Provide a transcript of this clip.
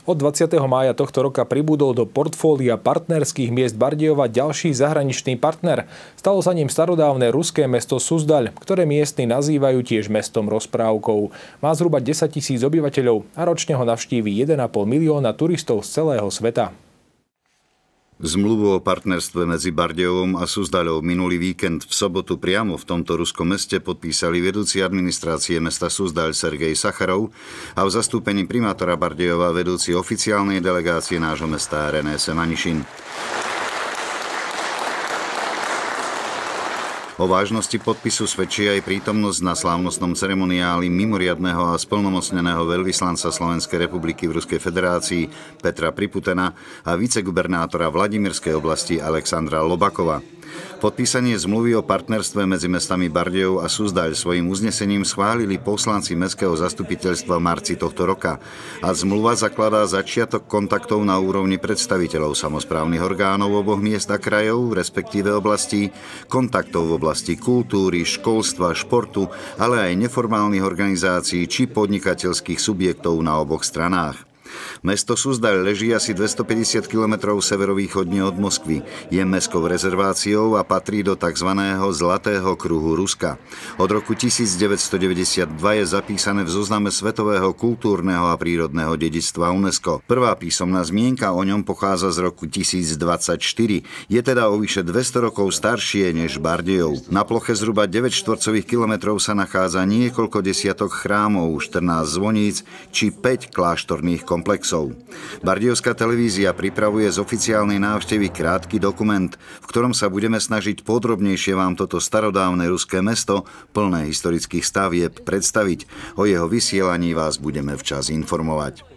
Od 20. mája tohto roka pribudol do portfólia partnerských miest Bardejova ďalší zahraničný partner. Stalo sa ním starodávne ruské mesto Suzdaľ, ktoré miestni nazývajú tiež mestom rozprávkov. Má zhruba 10 000 obyvateľov a ročne ho navštíví 1,5 milióna turistov z celého sveta. Zmluvu o partnerstve medzi Bardejovom a Suzdaľou minulý víkend v sobotu priamo v tomto ruskom meste podpísali vedúci administrácie mesta Suzdaľ Sergej Sacharov a v zastúpení primátora Bardejova vedúci oficiálnej delegácie nášho mesta René Semanišin. O vážnosti podpisu svedčí aj prítomnosť na slávnostnom ceremoniáli mimoriadneho a splnomocneného veľvyslanca Slovenskej republiky v Ruskej federácii Petra Priputena a vicegubernátora Vladimirskej oblasti Alexandra Lobakova. Podpísanie zmluvy o partnerstve medzi mestami Bardejov a Suzdaľ svojím uznesením schválili poslanci mestského zastupiteľstva v marci tohto roka a zmluva zakladá začiatok kontaktov na úrovni predstaviteľov samosprávnych orgánov oboch miest a krajov, respektíve oblastí, kontaktov v oblasti kultúry, školstva, športu, ale aj neformálnych organizácií či podnikateľských subjektov na oboch stranách. Mesto Suzdaľ leží asi 250 km severovýchodne od Moskvy. Je mestskou rezerváciou a patrí do tzv. Zlatého kruhu Ruska. Od roku 1992 je zapísané v zozname Svetového kultúrneho a prírodného dedičstva UNESCO. Prvá písomná zmienka o ňom pochádza z roku 1024. Je teda o vyše 200 rokov staršie než Bardejov. Na ploche zhruba 9 štvorcových kilometrov sa nachádza niekoľko desiatok chrámov, 14 zvoníc či 5 kláštorných komplexov. Bardejovská televízia pripravuje z oficiálnej návštevy krátky dokument, v ktorom sa budeme snažiť podrobnejšie vám toto starodávne ruské mesto, plné historických stavieb, predstaviť. O jeho vysielaní vás budeme včas informovať.